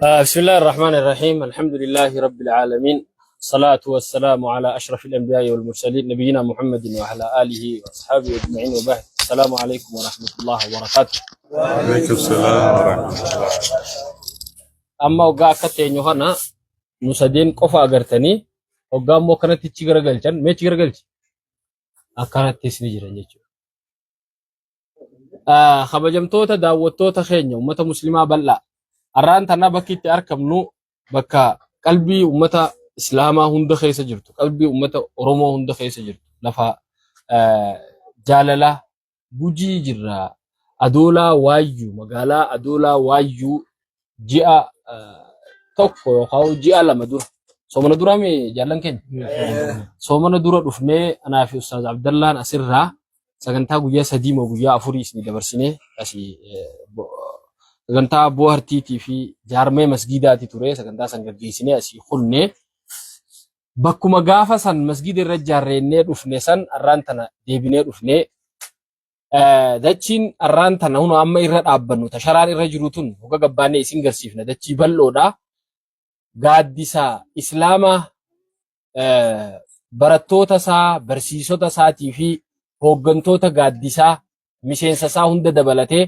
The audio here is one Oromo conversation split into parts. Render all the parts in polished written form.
بسم الله الرحمن الرحيم الحمد لله رب العالمين الصلاة والسلام على أشرف الأنبياء والمرسلين نبينا محمد وعلى آله وأصحابه أجمعين وبعد السلام عليكم ورحمة الله وبركاته. وعليكم السلام ورحمة الله. أما وقع كتين يوهنا نسدين قفا أغرتني وقع مو كانت تشيغر غلچن ما تشيغر غلچ أكانت تسني جرن جيچو خبجمتوتا داوتوتا خينيا أمتا مسلمة بلا الران تنا بكيت أركبنو بكا قلبي أمتا إسلاما هند خيسة جرتو قلبي أمتا أورومو هند خيسة جرتو لفا جاللا بوجي جرا أدولا وايو مقالا أدولا وايو جاء توكو يوخاو جاء لما دور سومنا دورا مي جالن كين سومنا دورا رفني أنا في أستاذ عبد الله أسرها سكنتا قويا سديما قويا أفوري سني دبرسيني أسي sagantaa bohaartiitii fi jaarmee masgiidaati ture sagantaa san gaggeessinee asii khunne bakkuma gaafa san masgiida irra jaarreennee dhufne san arraan tana deebinee dhufne dachiin arraan tana huno amma irra dhaabbannu tasharaan irra jiru tun hoga gabbaannee isin garsiifna dachii bal'oodha gaaddisa islaama barattoota isaa barsiisota isaatii fi hooggantoota gaaddisaa miseensa isaa hunda dabalatee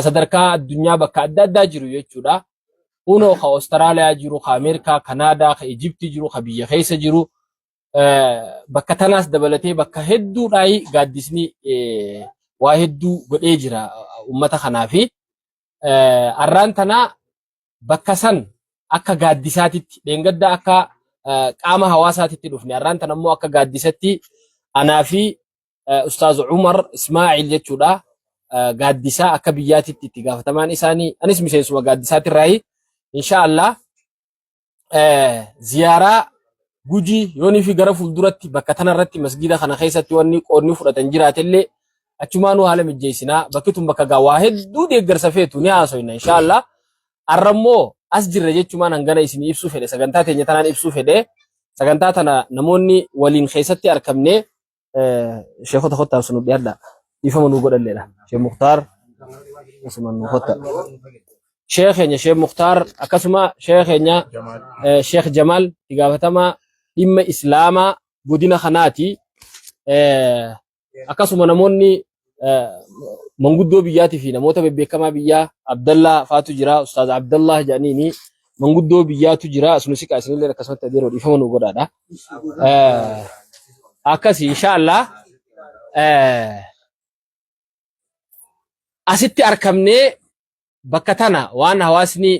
sadarkaa addunyaa bakka adda addaa jiru jechuudha. Uno ka Austraaliyaa jiru, ka Ameerikaa, Kanaadaa, ka Ijiptii jiru, ka biyya keessa jiru bakka tanaas dabalatee bakka hedduudhaa gaaddisni waa hedduu godhee jira ummata kanaafi arraan tanaa bakka san akka gaaddisaatitti dheengadda akka qaama hawaasaatitti dhufne arraan tana immoo akka gaaddisatti anaa fi Ustaaz Umar Ismaa'il jechuudha. Gaaddisaa akka biyyaatitti itti gaafatamaan isaanii anis miseensuma gaaddisaati irraayi inshaallah ziyaaraa gujii yoonii fi gara fuulduratti bakka tanarratti masgiida kana keessatti wanni qoonni fudhatan jiraatellee achumaanuu haala mijjeessinaa bakki tun bakka gaawaa hedduu deeggarsa feetu ni haasoyna inshaallah arrammoo as jirra jechumaan hangana isinii ibsuu fedhe sagantaa teenya tanaan ibsuu fedhe sagantaa tana namoonni waliin keessatti argamne sheekota kottaan sunu dhiyaadha يفهموا نقول الليلة شيخ مختار اسمه نخطة شيخ مختار أكسمة شيخ جمال تجافتما إما إسلاما بدينا خناتي أكسمة نموني منقدو بياتي فينا موتا بيكما بيا عبد الله فاتو جرا أستاذ عبد الله جانيني منقدو بياتو جرا سنسيك أسنين اللي كسمة تديرو يفهموا نقول هذا أكسي إن شاء الله asitti arkamnee bakka tana waan hawaasni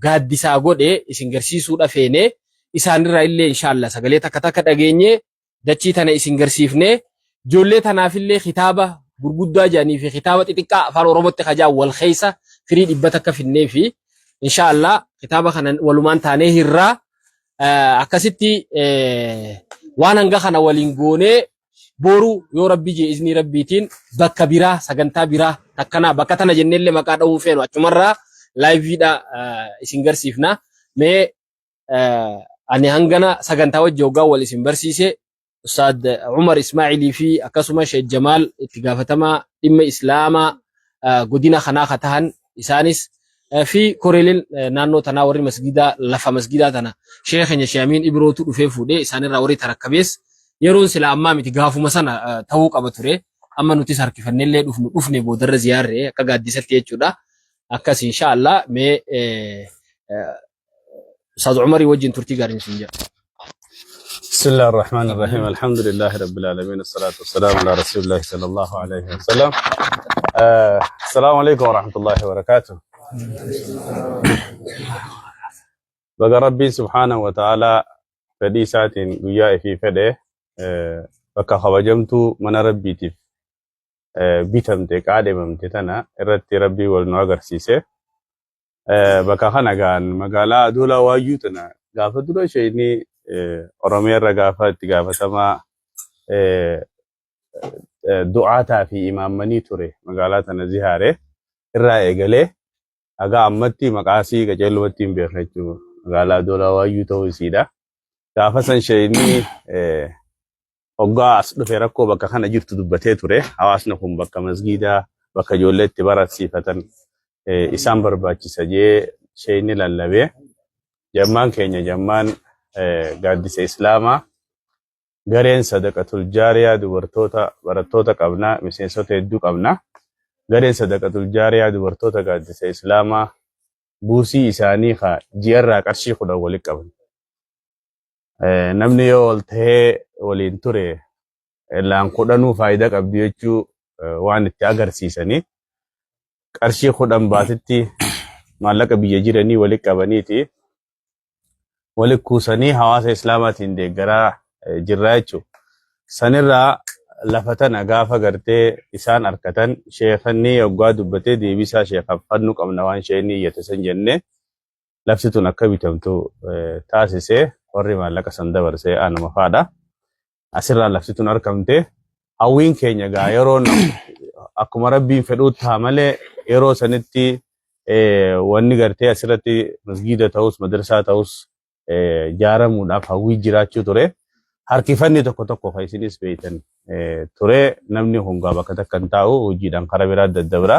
gaaddisaa godhe isin garsiisuudha feene isaanirraa illee inshaallah sagalee takka takka dhageenye dachii tana isin garsiifne ijoollee tanaafillee kitaaba gurguddaa jedhanii fi kitaaba xixiqqaa afaan oromootti hajaa wal keessa firii dhibba takka finnee fi inshaallah kitaaba kana walumaan taanee hirraa akkasitti waan hanga kana waliin goonee boru yoo rabbi je izni rabbiitiin bakka biraa sagantaa biraa takkana bakka tana jennellee maqaa dha'uun feenu achumarraa laayiviidha isin garsiifna mee ani hangana sagantaa wajji hoggaa wal isin barsiise Ustaad Umar Ismaa'ilii fi akkasuma Sheekh Jamaal itti gaafatamaa dhimma islaamaa godina kanaa ka tahan isaanis fi koreelin naannoo tanaa warri masgidaa lafa masgidaa tana Sheekh keenya Shaamiin Ibrootu dhufee fuudhee isaanirraa warri tarakkabees yeroon sila ammaa miti gaafuma sana ta'uu qaba ture amma nuti harkifannellee dhufne boodarra ziyaarree akka gaaddisatti jechuudha akkas inshaallah mee Ustaaz Umarii wajjin turtii gaariin isin jedha. بسم الله الرحمن الرحيم الحمد لله رب العالمين الصلاة والسلام على رسول الله صلى الله عليه وسلم. السلام عليكم ورحمة الله وبركاته. بقى ربي سبحانه وتعالى فدي ساعتين وياي في فده bakka kabajamtu mana rabbiitiif bitamte qaadhimamte tana irratti rabbii wal nu agarsiise bakka kana gaan magaalaa Adoolaa Waayyuu tana gaafa dura isheenii Oromiyaa irra gaafa itti gaafatamaa du'aataa fi imaammanii ture magaalaa tana ziyaare irraa eegalee haga ammatti maqaasii qajeelumatti hin beekne jechuudha magaalaa Adoolaa Waayyuu ta'uu isiidha gaafa san isheenii hoggaa as dhufe rakkoo bakka kana jirtu dubbatee ture hawaasni kun bakka masgiidaa bakka ijoollee itti barsiifatan isaan barbaachisa jee shayni lallabe jammaan keenya jammaan gaaddisa islaamaa gareen sadaqatul jaariyaa dubartoota barattoota qabna miseensota hedduu qabna gareen sadaqatul jaariyaa dubartoota gaaddisa islaamaa buusii isaanii ka ji'arraa qarshii 10 walitti qaban namni yoo ol ta'ee waliin ture laan 10 faayidaa qabdi jechuu waan itti agarsiisanii qarshii 10 baatitti maallaqa biyya jiranii walitti qabaniiti walitti kuusanii hawaasa islaamaatiin deeggaraa jirraa jechuudha. Sanirraa lafa tana gaafa gartee isaan arkatan sheekanni yoggaa dubbatee deebisaa sheekaffannu qabna waan sheekni iyyate san jennee lafti tun akka bitamtu taasisee warri maallaqa san dabarsee anuma faadha. Asirraa lafti tun argamte hawwiin keenya gaa yeroon akkuma rabbiin fedhuutti haa malee yeroo sanitti wanni gartee asirratti masgiida ta'us madrasaa ta'us jaaramuudhaaf hawwii jiraachuu ture. Harkifanni tokko tokko kan isinis beektan ture namni hungaa bakka takka hin taa'u hojiidhaan karaa biraa daddabra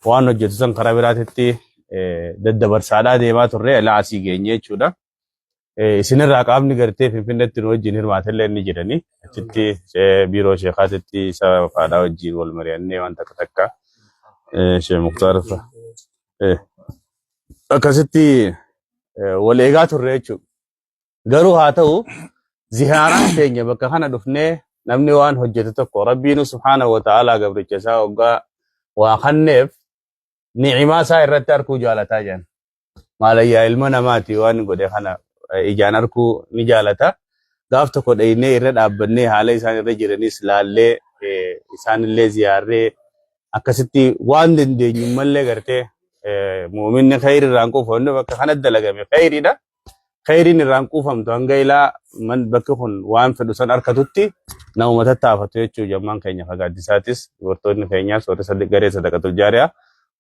waan hojjetu san karaa biraatitti daddabarsaadhaa deemaa turre ilaa asii geenye jechuudha. Isinirraa qaamni gartee Finfinneetti nu wajjin hirmaatellee inni jedhanii achitti biiroo sheekaatitti isa faadhaa wajjin wal mari'annee waan takka takka Sheekh Muktaar akkasitti wal eegaa turre jechuudha. Garuu haa ta'u ziyaaraan keenya bakka kana dhufnee namni waan hojjetu tokko rabbiin subhaanahu wa ta'aalaa gabricha isaa waggaa waa kanneef ni'imaa isaa irratti arkuu jaalataa jiran. Maalayyaa ilma namaati waan godhe kana ijaan arkuu ni jaalata. Gaaf tokko dhaynee irra dhaabbannee haala isaan irra jiranis laallee isaanillee ziyaarree akkasitti waan dandeenyu mallee gartee muuminni khayri irraan quufamu bakka kanatti dalagame khayriidha. Khayriin irraan quufamtu hanga ilaa man bakki kun waan fedhu san arkatutti namuma tattaafatu jechuu jammaan keenya fagaaddisaatis dubartoonni keenyaas warri garee sadaqatul jaariyaa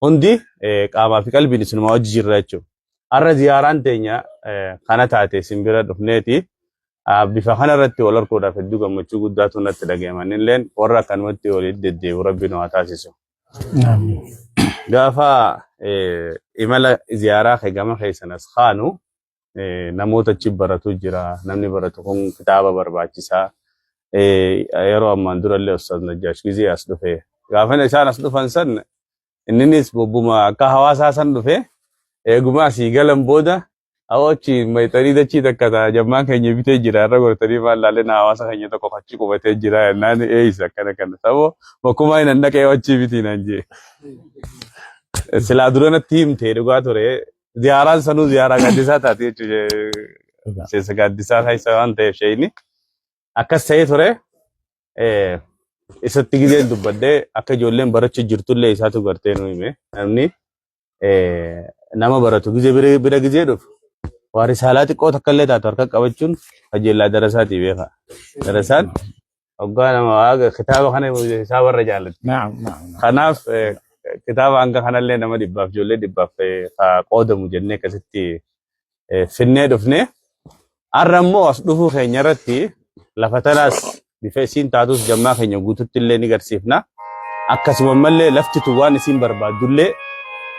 hundi qaamaa fi qalbiin isinuma wajji jirra jechuudha. Har'a ziyaaraan teenya kana taate simbira dhufneeti bifa kana irratti wal arguudhaaf hedduu gammachuu guddaatu natti dhaga'aman illeen warra akkanumatti waliin deddeebi'u rabbiin waa taasisu. Gaafa imala ziyaaraa gama keessanas kaanu namoota achi baratu jira namni baratu kun kitaaba barbaachisaa yeroo ammaan durallee Ustaaz Najjaash gizee as dhufe gaafa isaan as dhufan san inninis bobbuma akka hawaasaa san dhufe eeguma asii galan booda achi mayxanii dachii takka ta'a jammaan keenya bitee jira irra gortanii maal laaleen hawaasa keenya tokko achi qubatee jira jennaan eeyisa akkana kana saboo bakkuma hin dhaqee achi bitii naan jee silaa duranatti himtee dhugaa ture ziyaaraan sanuu ziyaaraa gaaddisaa taate jechuudha. Seessa gaaddisaa keessa waan ta'eef sheeyni akkas ta'ee ture isatti gizeen dubbadhee akka ijoolleen barachuu jirtullee isaatu gartee nu hime namni nama baratu gizee bira gizee dhufu waa risaalaa xiqqoo takka illee taatu harka qabachuun qajeellaa darasaatii beeka. Darasaan hoggaa nama waaqa kitaaba kana isaa warra jaallatu. Kanaaf kitaaba hanga kanallee nama dhibbaaf ijoollee dhibbaaf qoodamu jennee akkasitti finnee dhufne har'a immoo as dhufuu keenya irratti lafa tanaas bifa isiin taatus jammaa keenya guututti illee ni garsiifna. Akkasuma mallee lafti tun waan isiin barbaaddullee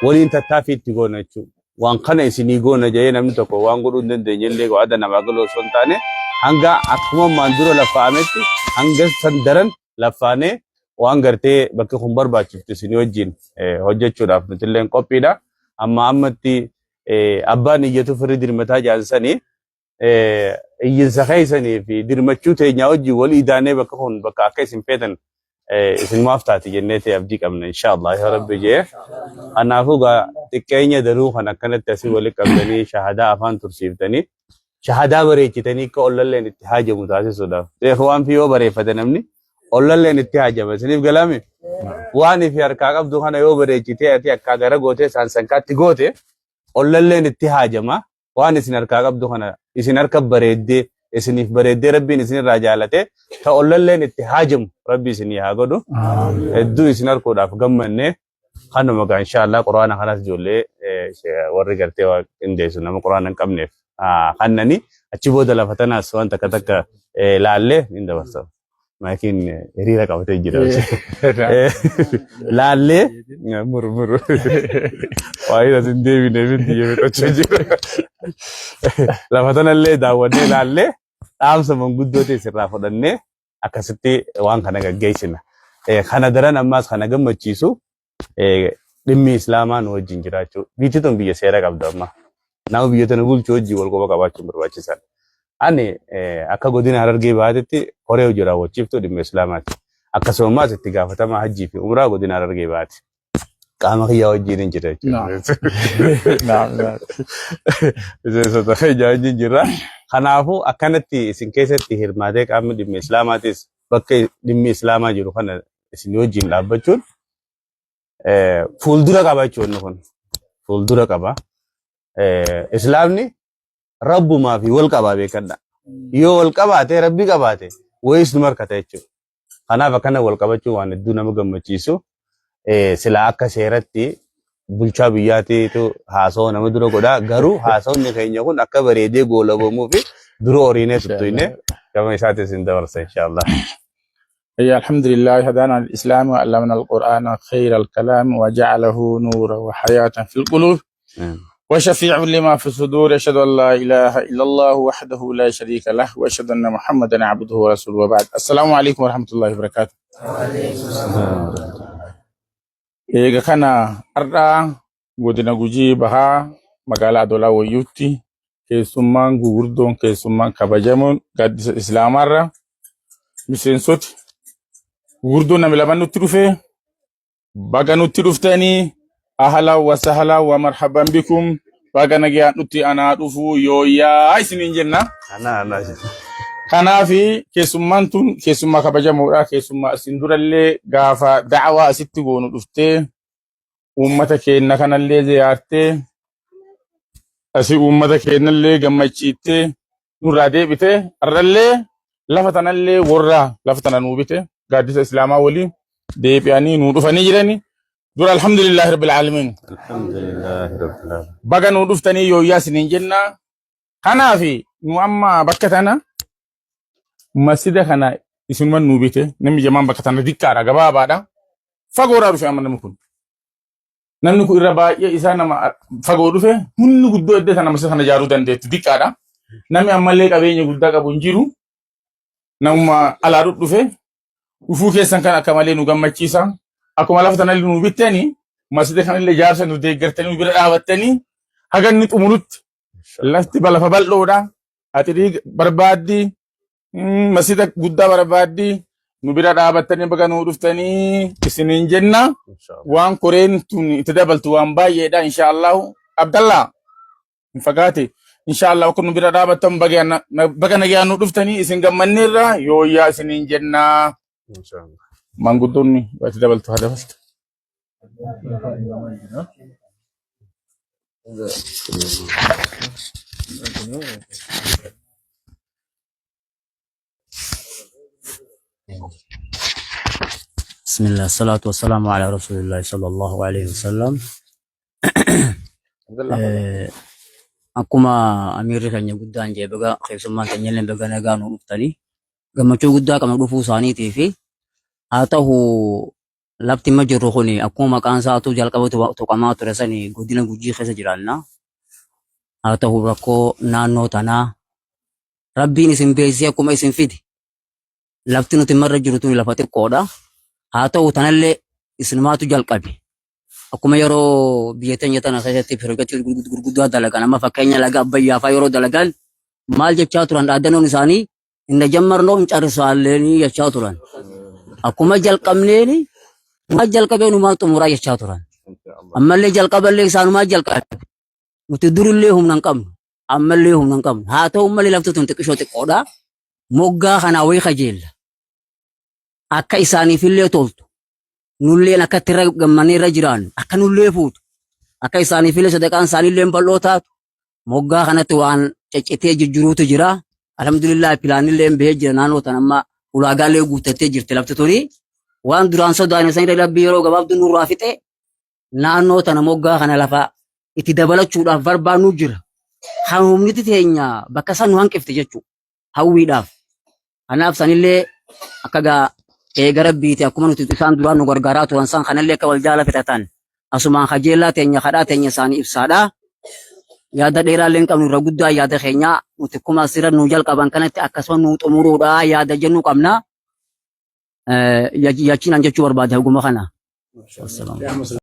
waliin tattaaffii itti goona jechuudha. Waan kana isinii goona jedhee namni tokko waan godhuu hin dandeenye illee waada namaa galoo osoo hin taane hanga akkuma maandura laffaametti hanga san daran laffaanee waan gartee bakka kun barbaachiftu isinii wajjin hojjechuudhaaf nuti illee qophiidha. Amma ammatti abbaan iyyatu firii dirmataa jaansanii iyyinsa keessanii fi dirmachuu teenyaa wajjin wal idaanee bakka kun bakka akka isin feetan isin maaf taati jennee ta'e abdii qabna inshaallah yaa rabbi jee. Kanaafuu xiqqeenya danuu kan akkanatti asii walitti qabdanii shahadaa afaan tursiiftanii shahadaa bareechitanii akka ollalleen itti haajamu taasisuudhaaf. Waan fi yoo bareeffate namni ollalleen itti haajama isiniif galame waan fi harkaa qabdu kana yoo bareechitee ati akka gara gootee saansankaatti goote ollalleen itti haajama waan isin harkaa qabdu kana isin harka bareeddee isiniif bareeddee rabbiin isinirraa jaalate ta ollalleen itti haajamu rabbi isinii haa godhu hedduu isin harkuudhaaf gammannee kanuma gaa inshaallah quraana kanas ijoollee warri gartee waa qindeessu nama quraana hin qabneef kannanii achi booda lafa tanaas waan takka takka laallee hin dabarsa. maakiin hiriira qabatee jira. Laallee murmuru. Waa'ee asin deebinee miti yemetachuu jira. Lafa tanallee daawwannee laallee dhaamsa manguddoo sirraa fudhannee akkasitti waan kana gaggeessina. Kana daran ammaas kana gammachiisu dhimmi islaamaa nu wajjin jiraachuu. Biyyi tun biyya seera qabdu amma. Nama biyya tana bulchuu wajjin wal quba qabaachuun barbaachisaadha. Ani akka godina Harargee Bahaatti horee hojii raawwachiiftuu dhimma islaamaati. Akkasumas itti gaafatamaa hajjii fi umraa godina Harargee Bahaatti. Qaama kiyyaa wajjin hin jira jechuudha. Biseensota kiyyaa wajjin jirra. Kanaafuu akkanatti isin keessatti hirmaatee qaamni dhimma islaamaatis bakka dhimmi islaamaa jiru kana isin wajjin dhaabbachuun fuuldura qaba jechuudha kun. Fuuldura qaba. Islaamni rabbumaa fi wal qabaa beekadha. Yoo wal qabaate rabbi qabaate wayis nu markata jechuudha. Kanaaf akkana wal qabachuun waan hedduu nama gammachiisu. Silaa akka seeratti bulchaa biyyaatiitu haasawaa nama dura godhaa. Garuu haasawni keenya kun akka bareedee goolabamuu fi dura horiinee tuttuinee gama isaatis hin dabarsa inshallah. الحمد لله هدانا الإسلام وعلمنا القرآن خير الكلام وجعله نورا وحياة في القلوب وشفيع لما في الصدور. أشهد أن لا إله إلا الله وحده لا شريك له وأشهد أن محمدا عبده ورسوله وبعد. السلام عليكم ورحمة الله وبركاته. إيجا كان أرى godina Gujii Bahaa magaalaa Adolaa Wayyuutti keessummaan gugurdoon keessummaan kabajamuun gaaddisa Islaamarra miseensoti gugurdoon namni lama nutti dhufe baga nutti dhuftanii ahlan wa sahlan wa marhaban bikum baga nagaan nutti anaa dhufuu yooyyaa isiniin jenna. Kanaafi keessummaan tun keessummaa kabajamuudha. Keessummaa isin durallee gaafa da'awaa asitti goonu dhuftee ummata keenya kanallee ziyaartee asii ummata keenyallee gammachiittee nurraa deebitee arrallee lafa tanallee warra lafa tana nuu bite gaaddisa islaamaa waliin deebi'anii nuu dhufanii jirani. Dura alhamdulillahi rabbil aalamiin. Alhamdulillahi rabbil aalamiin. Baga nuu dhuftanii yooyyaa isiniin jenna. Kanaafi nu amma bakka tana masjida kana isinuma nuu bite namni jamaan bakka tana diqqaadha gabaabaadha. Fagooraa dhufe amma namni kun. Namni kun irra baay'ee isaa nama fagoo dhufe humni guddoo iddoo sana masjida kana ijaaruu dandeetti diqqaadha. Namni ammallee qabeenya guddaa qabu hin jiru. Namuma alaa dhufe dhufuu keessan kan akka malee nu gammachiisa. Akkuma lafa tanallee nu bittanii masjida kanallee ijaarsa nu deeggartanii nu bira dhaabattanii haga inni xumurutti lafti lafa bal'oodha. Atirii barbaaddi masjida guddaa barbaaddi nu bira dhaabattanii baga nu dhuftanii isiniin jenna. Waan koreen tun itti dabaltu waan baay'eedha inshaallah. Abdallah hin fagaate inshaallah akka nu bira dhaabattan baga nagaan nu dhuftanii isin gammanneerra yooyyaa isiniin jenna. Manguddoonni itti dabaltu haa dabaltu. بسم الله الصلاة والسلام على رسول الله صلى الله عليه وسلم. Akkuma amiirri keenya guddaan jee baga keessummaan keenya illee baga nagaan nu dhuftanii gammachuu guddaa qabna dhufuu isaaniitii fi haa ta'u lafti amma jirru kun akkuma maqaan isaatu jalqabatu tuqamaa ture sani godina Gujii keessa jiraanna. Haa ta'u rakkoo naannoo tanaa rabbiin isin beeksisee akkuma isin fide lafti nuti marra jiru tun lafa xiqqoodha. Haa ta'u tanallee isinumaatu jalqabe. Akkuma yeroo biyya teenya tana keessatti pirojektii gurguddaa dalagan amma fakkeenya laga Abbayyaa fa'aa yeroo dalagan maal jechaa turan dhaaddannoon isaanii inna jammarnoo hin carisaallee jechaa turan. Akkuma jalqabneeni maal jalqabee numaa xumuraa jechaa turan. Ammallee jalqaballee isaanumaa jalqabe. Nuti durillee humna hin qabnu ammallee humna hin qabnu. Haa ta'u malee lafti tun xiqqishoo xiqqoodha. Moggaa kanaa wayii kajeella. Akka isaaniifillee toltu. Nulleen akka itti gammannee irra jiraan akka nullee fuutu akka isaaniifillee sadaqaan isaaniillee bal'oo taatu moggaa kanatti waan ciccitee jijjiiruutu jira. Alhamdulillah pilaanillee bahee jira naannoo tan amma ulaagaalee guuttattee jirti lafti tuni waan duraan sodaanee isaanii rabbii yeroo gabaabduu nurraa fixe naannoo tana moggaa kana lafa itti dabalachuudhaaf barbaannu jira. Kan humniti teenya bakka san nu hanqifte jechuudha hawwiidhaaf. Kanaaf sanillee Akaga garabbiiti akkuma nuti isaan duraan nu gargaaraa turan san kanallee akka wal jaalatan asumaan kajeellaa teenya kadhaa teenya isaanii ibsaadha. Yaada dheeraallee hin qabnu irra guddaa yaada keenya nuti akkuma asirra nu jalqaban kanatti akkasuma nu xumuruudha yaada jennu qabna. Yachiinaan jechuu barbaada haguma kana.